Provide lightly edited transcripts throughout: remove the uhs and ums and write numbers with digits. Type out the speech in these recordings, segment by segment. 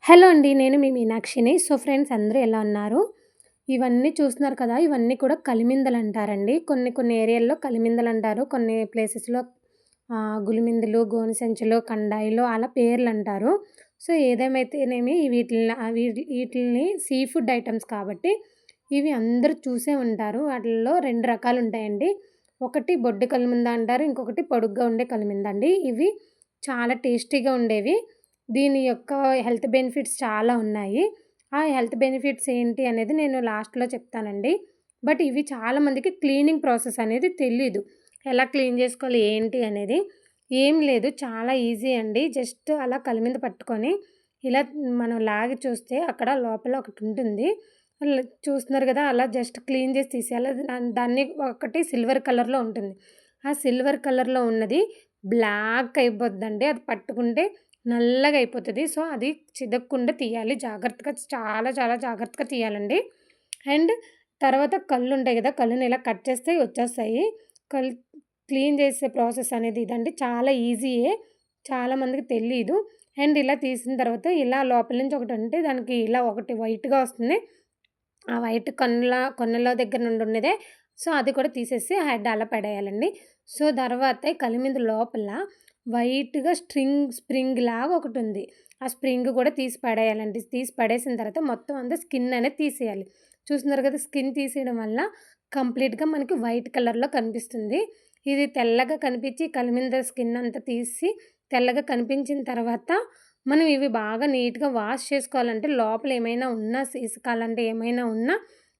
Hello అండి. నేను మీ మీనాక్షిని. So, friends అందరూ ఎలా ఉన్నారు? ఇవన్నీ చూస్తున్నారు కదా! ఇవన్నీ కూడా కలిమిందలంటారండి. కొన్ని కొన్ని ఏరియాల్లో కలిమిందలంటారు. కొన్ని ప్లేసెస్‌లో గులిమిందులు, గోనుసంచులు, కండాయిలు అలా పేర్లంటారు. సో, ఏదేమైతేనేమి వీటిల్ని సీ ఫుడ్ ఐటెమ్స్ కాబట్టి ఇవి అందరూ చూసే ఉంటారు. వాటిల్లో 2 రకాలుంటాయండి. ఒకటి బొడ్డు కలిమింద అంటారు. ఇంకొకటి పొడుగ్గా ఉండే కలిమిందండి. ఇవి చాలా టేస్టీగా ఉండేవి. దీని యొక్క హెల్త్ బెనిఫిట్స్ చాలా ఉన్నాయి. ఆ హెల్త్ బెనిఫిట్స్ ఏంటి అనేది నేను లాస్ట్‌లో చెప్తానండి. బట్ ఇవి చాలామందికి క్లీనింగ్ ప్రాసెస్ అనేది తెలీదు. ఎలా క్లీన్ చేసుకోవాలి ఏంటి అనేది. ఏం లేదు, చాలా ఈజీ అండి. జస్ట్ అలా కలిమింద పట్టుకొని ఇలా మనం లాగి చూస్తే అక్కడ లోపల ఒకటుంటుంది. చూస్తున్నారు కదా! అలా జస్ట్ క్లీన్ చేసి తీసేయాలి. దాన్ని ఒకటి సిల్వర్ కలర్‌లో ఉంటుంది. ఆ సిల్వర్ కలర్‌లో ఉన్నది బ్లాక్ అయిపోద్దండి. అది పట్టుకుంటే నల్లగా అయిపోతది. సో, అది చిదక్కుండా తీయాలి. జాగ్రత్తగా చాలా చాలా జాగ్రత్తగా తీయాలండి. అండ్ తర్వాత కళ్ళుంటాయి గదా! కళ్ళుని ఇలా కట్ చేస్తే వచ్చేస్తాయి. కల్ క్లీన్ చేసే ప్రాసెస్ అనేది ఇదండి. చాలా ఈజీయే. చాలామందికి తెలీదు. అండ్ ఇలా తీసిన తర్వాత ఇలా లోపల నుంచి ఒకటుంటే దానికి ఇలా ఒకటి వైట్‌గా వస్తుంది. ఆ వైట్ కన్నుల దగ్గర నుండి ఉన్నదే. సో, అది కూడా తీసేసి ఆ హెడ్ అలా పడేయాలండి. సో, తర్వాత ఈ కలిమింది లోపల వైట్‌గా స్ప్రింగ్‌లాగా ఒకటుంది. ఆ స్ప్రింగ్ కూడా తీసి పడేయాలండి. తీసి పడేసిన తర్వాత మొత్తం అంతా స్కిన్ అనేది తీసేయాలి. చూస్తున్నారు కదా! స్కిన్ తీసేయడం వల్ల కంప్లీట్‌గా మనకి వైట్ కలర్‌లో కనిపిస్తుంది. ఇది తెల్లగా కనిపించి కలిమింద స్కిన్ అంతా తీసి తెల్లగా కనిపించిన తర్వాత మనం ఇవి బాగా నీట్‌గా వాష్ చేసుకోవాలంటే లోపల ఏమైనా ఉన్నా ఇసుకాలంటే ఏమైనా ఉన్నా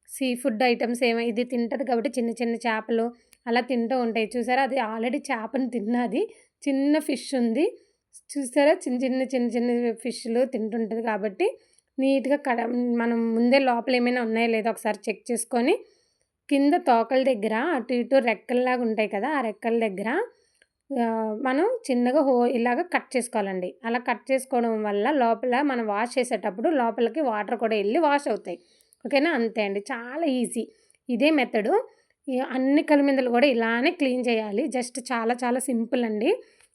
సీ ఫుడ్ ఐటెమ్స్ ఇది తింటది కాబట్టి చిన్న చిన్న చేపలు అలా తింటూ ఉంటాయి. చూసారా? అది ఆల్రెడీ చేపని తిన్నది. చిన్న ఫిష్ ఉంది. చూసారా? చిన్న చిన్న ఫిష్‌లు తింటుంటది కాబట్టి నీట్‌గా మనం ముందే లోపల ఏమైనా ఉన్నాయో లేదో ఒకసారి చెక్ చేసుకొని కింద తోకల దగ్గర అటు ఇటు రెక్కల్లాగా ఉంటాయి కదా! ఆ రెక్కల దగ్గర మనం చిన్నగా ఇలాగ కట్ చేసుకోవాలండి. అలా కట్ చేసుకోవడం వల్ల లోపల మనం వాష్ చేసేటప్పుడు లోపలికి వాటర్ కూడా ఎళ్లి వాష్ అవుతాయి. ఓకేనా? అంతే అండి. చాలా ఈజీ. ఇదే మెథడు. అన్ని కలిమిందలు కూడా ఇలానే క్లీన్ చేయాలి. జస్ట్ చాలా చాలా సింపుల్ అండి.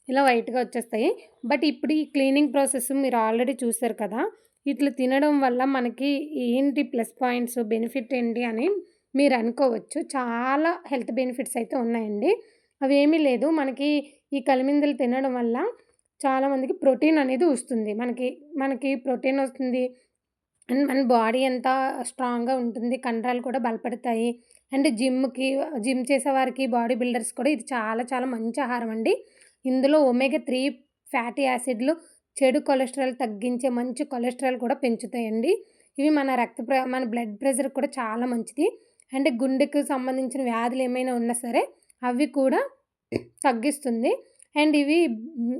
ఇలా వైట్‌గా వచ్చేస్తాయి. బట్ ఇప్పుడు ఈ క్లీనింగ్ ప్రాసెస్ మీరు ఆల్రెడీ చూసారు కదా! ఇట్లా తినడం వల్ల మనకి ఏంటి ప్లస్ పాయింట్స్, బెనిఫిట్ ఏంటి అని మీరు అనుకోవచ్చు. చాలా హెల్త్ బెనిఫిట్స్ అయితే ఉన్నాయండి. అవేమీ లేదు. మనకి ఈ కలిమిందలు తినడం వల్ల చాలామందికి ప్రోటీన్ అనేది వస్తుంది. మనకి మనకి ప్రోటీన్ వస్తుంది. అండ్ మన బాడీ అంతా స్ట్రాంగ్‌గా ఉంటుంది. కండరాలు కూడా బలపడతాయి. అండ్ జిమ్ చేసేవారికి, బాడీ బిల్డర్స్ కూడా ఇది చాలా చాలా మంచి ఆహారం అండి. ఇందులో ఒమేగా 3 ఫ్యాటీ యాసిడ్‌లు చెడు కొలెస్ట్రాల్ తగ్గించే మంచి కొలెస్ట్రాల్ కూడా పెంచుతాయండి. ఇవి మన బ్లడ్ ప్రెషర్ కూడా చాలా మంచిది. అండ్ గుండెకు సంబంధించిన వ్యాధులు ఏమైనా ఉన్నా సరే అవి కూడా తగ్గిస్తుంది. అండ్ ఇవి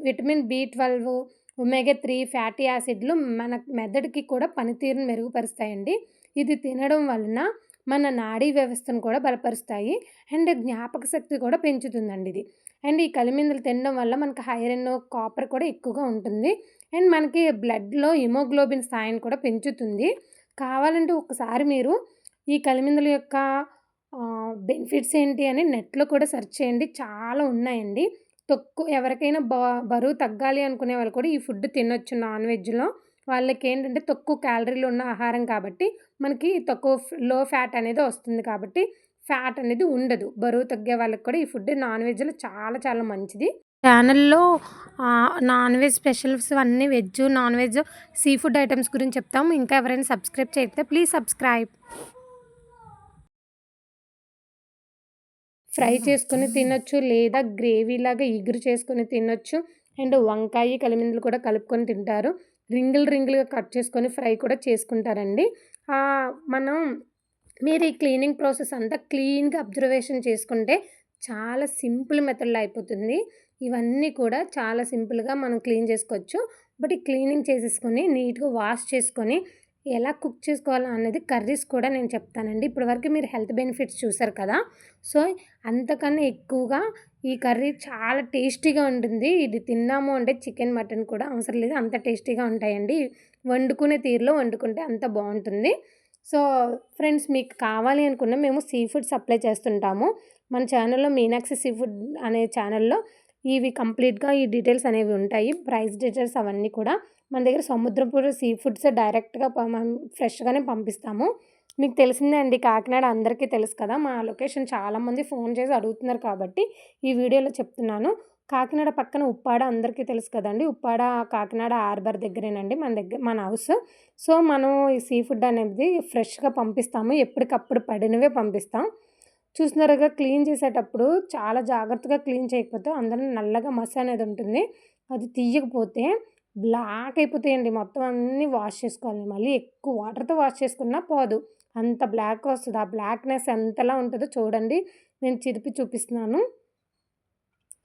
విటమిన్ బి12, ఒమేగా 3 ఫ్యాటీ యాసిడ్‌లు మన మెదడుకి కూడా పనితీరుని మెరుగుపరుస్తాయండి. ఇది తినడం వలన మన నాడీ వ్యవస్థను కూడా బలపరుస్తాయి. అండ్ జ్ఞాపక శక్తి కూడా పెంచుతుందండి ఇది. అండ్ ఈ కలిమిందలు తినడం వల్ల మనకు ఐరన్, కాపర్ కూడా ఎక్కువగా ఉంటుంది. అండ్ మనకి బ్లడ్‌లో హిమోగ్లోబిన్ స్థాయిని కూడా పెంచుతుంది. కావాలంటే ఒకసారి మీరు ఈ కలిమిందల యొక్క బెనిఫిట్స్ ఏంటి అని నెట్‌లో కూడా సెర్చ్ చేయండి. చాలా ఉన్నాయండి. ఎవరికైనా బరువు తగ్గాలి అనుకునే వాళ్ళు కూడా ఈ ఫుడ్ తినొచ్చు నాన్ వెజ్‌లో. వాళ్ళకేంటంటే తక్కువ క్యాలరీలు ఉన్న ఆహారం కాబట్టి మనకి లో ఫ్యాట్ అనేది వస్తుంది కాబట్టి ఫ్యాట్ అనేది ఉండదు. బరువు తగ్గే వాళ్ళకి కూడా ఈ ఫుడ్ నాన్ వెజ్‌లో చాలా చాలా మంచిది. ఛానల్‌లో నాన్ వెజ్ స్పెషల్స్ అన్నీ veg, non veg, sea food items గురించి చెప్తాము. ఇంకా ఎవరైనా సబ్స్క్రైబ్ చేయకపోతే ప్లీజ్ సబ్స్క్రైబ్. ఫ్రై చేసుకొని తినొచ్చు. లేదా గ్రేవీలాగా ఇగురు చేసుకొని తినొచ్చు. అండ్ వంకాయ, కలిమిందలు కూడా కలుపుకొని తింటారు. రింగులుగా కట్ చేసుకొని ఫ్రై కూడా చేసుకుంటారండి. మనం మీరు ఈ క్లీనింగ్ ప్రాసెస్ అంతా క్లీన్‌గా అబ్జర్వేషన్ చేసుకుంటే చాలా సింపుల్ మెథడ్‌లో అయిపోతుంది. ఇవన్నీ కూడా చాలా సింపుల్‌గా మనం క్లీన్ చేసుకోవచ్చు. బట్ ఈ క్లీనింగ్ చేసేసుకొని నీట్‌గా వాష్ చేసుకొని ఎలా కుక్ చేసుకోవాలా అన్నది కర్రీస్ కూడా నేను చెప్తానండి. ఇప్పటివరకు మీరు హెల్త్ బెనిఫిట్స్ చూసారు కదా! సో, అంతకన్నా ఎక్కువగా ఈ కర్రీ చాలా టేస్టీగా ఉంటుంది. ఇది తిన్నాము అంటే చికెన్, మటన్ కూడా అవసరం లేదు. అంత టేస్టీగా ఉంటాయండి. వండుకునే తీరులో వండుకుంటే అంత బావుంటుంది. సో, ఫ్రెండ్స్ మీకు కావాలి అనుకున్న మేము సీ ఫుడ్ సప్లై చేస్తుంటాము. మన ఛానల్‌లో మీనాక్షి సీ ఫుడ్ అనే ఛానల్‌లో ఇవి కంప్లీట్‌గా ఈ డీటెయిల్స్ అనేవి ఉంటాయి. ప్రైస్ డీటెయిల్స్ అవన్నీ కూడా మన దగ్గర సముద్రపు సీ ఫుడ్స్ డైరెక్ట్‌గా మనం ఫ్రెష్‌గానే పంపిస్తాము. మీకు తెలిసిందే అండి, కాకినాడ అందరికీ తెలుసు కదా! మా లొకేషన్ చాలామంది ఫోన్ చేసి అడుగుతున్నారు కాబట్టి ఈ వీడియోలో చెప్తున్నాను. కాకినాడ పక్కన ఉప్పాడ అందరికీ తెలుసు కదండీ! ఉప్పాడ కాకినాడ హార్బర్ దగ్గరేనండి మన హౌస్. సో, మనం ఈ సీ ఫుడ్ అనేది ఫ్రెష్‌గా పంపిస్తాము. ఎప్పటికప్పుడు పడినవే పంపిస్తాం. చూస్తున్నారుగా, క్లీన్ చేసేటప్పుడు చాలా జాగ్రత్తగా క్లీన్ చేయకపోతే అందులో నల్లగా మసి అనేది ఉంటుంది. అది తీయకపోతే బ్లాక్ అయిపోతాయండి. మొత్తం అన్నీ వాష్ చేసుకోవాలి. మళ్ళీ ఎక్కువ వాటర్‌తో వాష్ చేసుకున్నా పోదు. అంత బ్లాక్ వస్తది. ఆ బ్లాక్‌నెస్ ఎంతలా ఉంటదో చూడండి. నేను చిదిపి చూపిస్తున్నాను.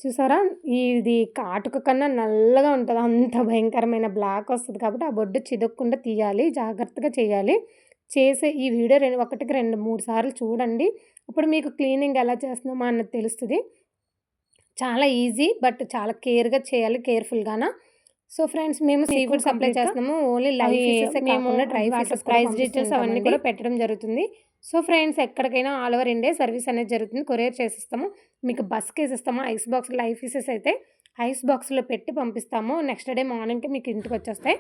చూసారా? ఇది కాటుక కన్నా నల్లగా ఉంటది. అంత భయంకరమైన బ్లాక్ వస్తది కాబట్టి ఆ బొడ్డు చిదక్కుండా తీయాలి. జాగ్రత్తగా చేయాలి. చేసే ఈ వీడియో ఒకటికి 2, 3 సార్లు చూడండి. అప్పుడు మీకు క్లీనింగ్ ఎలా చేస్తున్నామో అన్నది తెలుస్తది. చాలా ఈజీ, బట్ చాలా కేర్‌గా చేయాలి, కేర్‌ఫుల్‌గాన. సో, ఫ్రెండ్స్, మేము సీ ఫుడ్ సప్లై చేస్తున్నాము. ఓన్లీ లైవ్ ఫిషెసే కాకుండా డ్రై ఫిషెస్ ప్రైస్ డీటెయిల్స్ అవన్నీ కూడా పెట్టడం జరుగుతుంది. సో, ఫ్రెండ్స్, ఎక్కడికైనా ఆల్ ఓవర్ ఇండియా సర్వీస్ అనేది జరుగుతుంది. కొరియర్ చేసిస్తాము. మీకు బస్‌కేసిస్తాము. ఐస్ బాక్స్ లైవ్ ఫిషెస్ అయితే ఐస్ బాక్స్‌లో పెట్టి పంపిస్తాము. నెక్స్ట్ డే మార్నింగ్‌కి మీకు ఇంటికొచ్చేస్తాయి.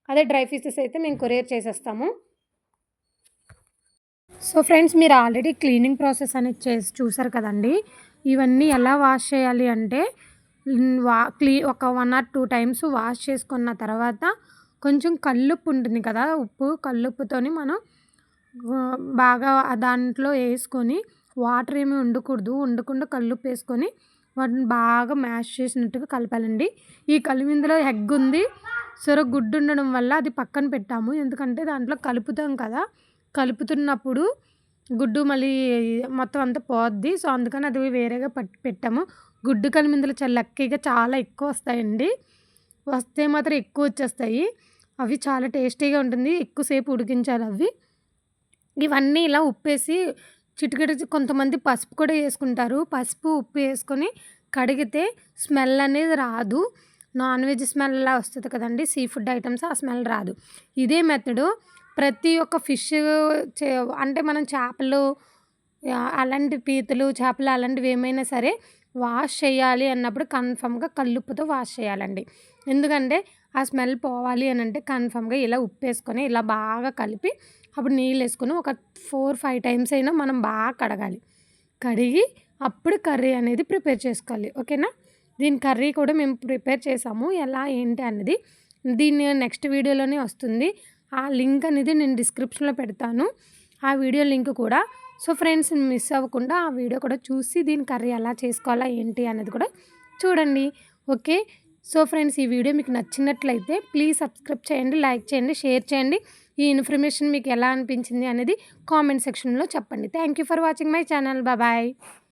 అదే డ్రై ఫిషెస్ అయితే మేము కొరియర్ చేసేస్తాము. సో, ఫ్రెండ్స్, మీరు ఆల్రెడీ క్లీనింగ్ ప్రాసెస్ అనేది చేసి చూసారు కదండీ! ఇవన్నీ ఎలా వాష్ చేయాలి అంటే ఒక 1 ఆర్ 2 టైమ్స్ వాష్ చేసుకున్న తర్వాత కొంచెం కల్లుప్పు ఉంటుంది కదా! ఉప్పు, కల్లుప్పుతోని మనం బాగా దాంట్లో యేసుకొని, వాటర్ ఏమి ఉండకుండా కల్లుప్పేసుకొని వాటిని బాగా మ్యాష్ చేసినట్టుగా కలపాలండి. ఈ కలిమిందులో ఎగ్ ఉంది. గుడ్డు ఉండడం వల్ల అది పక్కన పెట్టాము. ఎందుకంటే దాంట్లో కలుపుతాం కదా! కలుపుతున్నప్పుడు గుడ్డు మళ్ళీ మొత్తం అంతా పోద్ది. సో, అందుకని అది వేరేగా పెట్టాము. గుడ్డు కలిమిందులు లక్కీగా చాలా ఎక్కువ వస్తాయండి. వస్తే మాత్రం ఎక్కువ వచ్చేస్తాయి. అవి చాలా టేస్టీగా ఉంటుంది. ఎక్కువసేపు ఉడికించాలి అవి. ఇవన్నీ ఇలా ఉప్పేసి చిటికెడు కొంతమంది పసుపు కూడా వేసుకుంటారు. పసుపు, ఉప్పు వేసుకొని కడిగితే స్మెల్ అనేది రాదు. నాన్ వెజ్ స్మెల్‌లా వస్తది కదండీ! సీ ఫుడ్ ఐటెమ్స్, ఆ స్మెల్ రాదు. ఇదే మెథడు ప్రతి ఒక్క ఫిష్ అంటే మనం చేపలు, అలాంటి పీతలు, చేపలు అలాంటివి ఏమైనా సరే వాష్ చేయాలి అన్నప్పుడు కన్ఫర్మ్‌గా కల్లుప్పుతో వాష్ చేయాలండి. ఎందుకంటే ఆ స్మెల్ పోవాలి అనంటే కన్ఫర్మ్‌గా ఇలా ఉప్పేసుకొని ఇలా బాగా కలిపి అప్పుడు నీళ్ళేసుకొని ఒక 4, 5 టైమ్స్ అయినా మనం బాగా కడగాలి. కడిగి అప్పుడు కర్రీ అనేది ప్రిపేర్ చేసుకోవాలి. ఓకేనా? దీని కర్రీ కూడా మేము ప్రిపేర్ చేసాము. ఎలా ఏంటి అన్నది దీన్ని నెక్స్ట్ వీడియోలోనే వస్తుంది. ఆ లింక్ అనేది నేను డిస్క్రిప్షన్‌లో పెడతాను. ఆ వీడియో లింక్ కూడా. సో, ఫ్రెండ్స్, మిస్ అవ్వకుండా ఆ వీడియో కూడా చూసి దీని కర్రీ ఎలా చేసుకోవాలా ఏంటి అనేది కూడా చూడండి. ఓకే. సో, ఫ్రెండ్స్, ఈ వీడియో మీకు నచ్చినట్లయితే ప్లీజ్ సబ్స్క్రైబ్ చేయండి, లైక్ చేయండి, షేర్ చేయండి. ఈ ఇన్ఫర్మేషన్ మీకు ఎలా అనిపించింది అనేది కామెంట్ సెక్షన్‌లో చెప్పండి. Thank you for watching my channel. Bye.